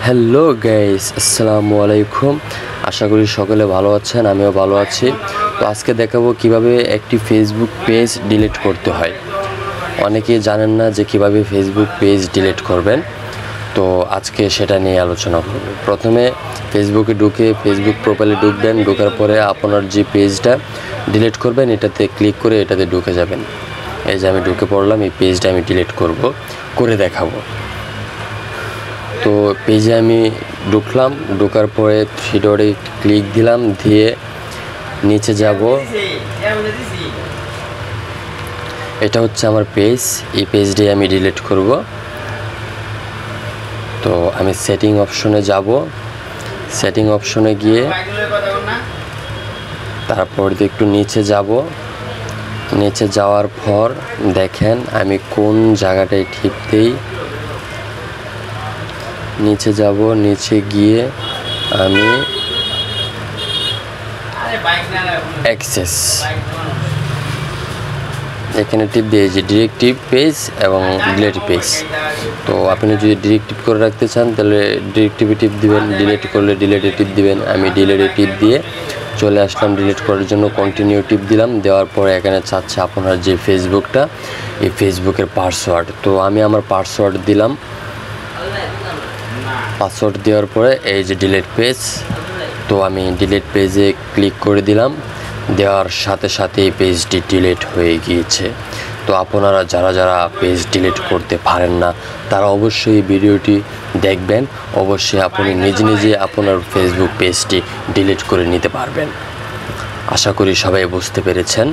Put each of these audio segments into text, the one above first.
Hello guys, আসসালামু আলাইকুম। আশা করি সকলে ভালো আছেন, আমিও ভালো আছি। তো আজকে দেখাবো কিভাবে একটি ফেসবুক পেজ ডিলিট করতে হয়। অনেকেই জানেন না যে কিভাবে ফেসবুক পেজ ডিলিট করবেন, তো আজকে সেটা নিয়ে আলোচনা করব। প্রথমে ফেসবুকে ঢুকে ফেসবুক প্রোফাইলে ঢুকবেন, ঢোকার পরে আপনার যে পেজটা ডিলিট করবেন এটাতে ক্লিক করে এটাতে ঢুকে যাবেন। এই যে আমি ঢুকে পড়লাম, এই পেজটা আমি ডিলিট করে দেখাবো। তো পেজে আমি ঢুকলাম, ঢোকার পরে থ্রি ডটে ক্লিক দিলাম, দিয়ে নিচে যাব। এটা হচ্ছে আমার পেজ, এই পেজটাই আমি ডিলিট করব। তো আমি সেটিং অপশনে যাব, সেটিং অপশনে গিয়ে তারপর একটু নিচে যাব। নিচে যাওয়ার পর দেখেন আমি কোন জায়গাটায় টিপ দেই। নিচে যাব, নিচে গিয়ে আমি অ্যাক্সেস এখানে টিপ দিয়ে যে ডিরেক্টিভ পেজ এবং ডিলিট পেজ। তো আপনি যদি ডিরেক্টিভ করে রাখতে চান তাহলে ডিরেক্টিভে টিপ দিবেন, ডিলিট করলে ডিলিটে টিপ দিবেন। আমি ডিলিটে টিপ দিয়ে চলে আসলাম ডিলিট করার জন্য, কন্টিনিউ টিপ দিলাম। দেওয়ার পরে এখানে চাচ্ছে আপনার যে ফেসবুকটা, এই ফেসবুকের পাসওয়ার্ড। তো আমি আমার পাসওয়ার্ড দিলাম। পাসওয়ার্ড দেওয়ার পরে এই যে ডিলিট পেজ, তো আমি ডিলিট পেজে ক্লিক করে দিলাম। দেওয়ার সাথে সাথে এই পেজটি ডিলিট হয়ে গিয়েছে। তো আপনারা যারা পেজ ডিলিট করতে পারেন না তারা অবশ্যই ভিডিওটি দেখবেন, অবশ্যই আপনি নিজে আপনার ফেসবুক পেজটি ডিলিট করে নিতে পারবেন। আশা করি সবাই বুঝতে পেরেছেন।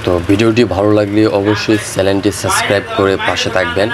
তো ভিডিওটি ভালো লাগলে অবশ্যই চ্যানেলটি সাবস্ক্রাইব করে পাশে থাকবেন।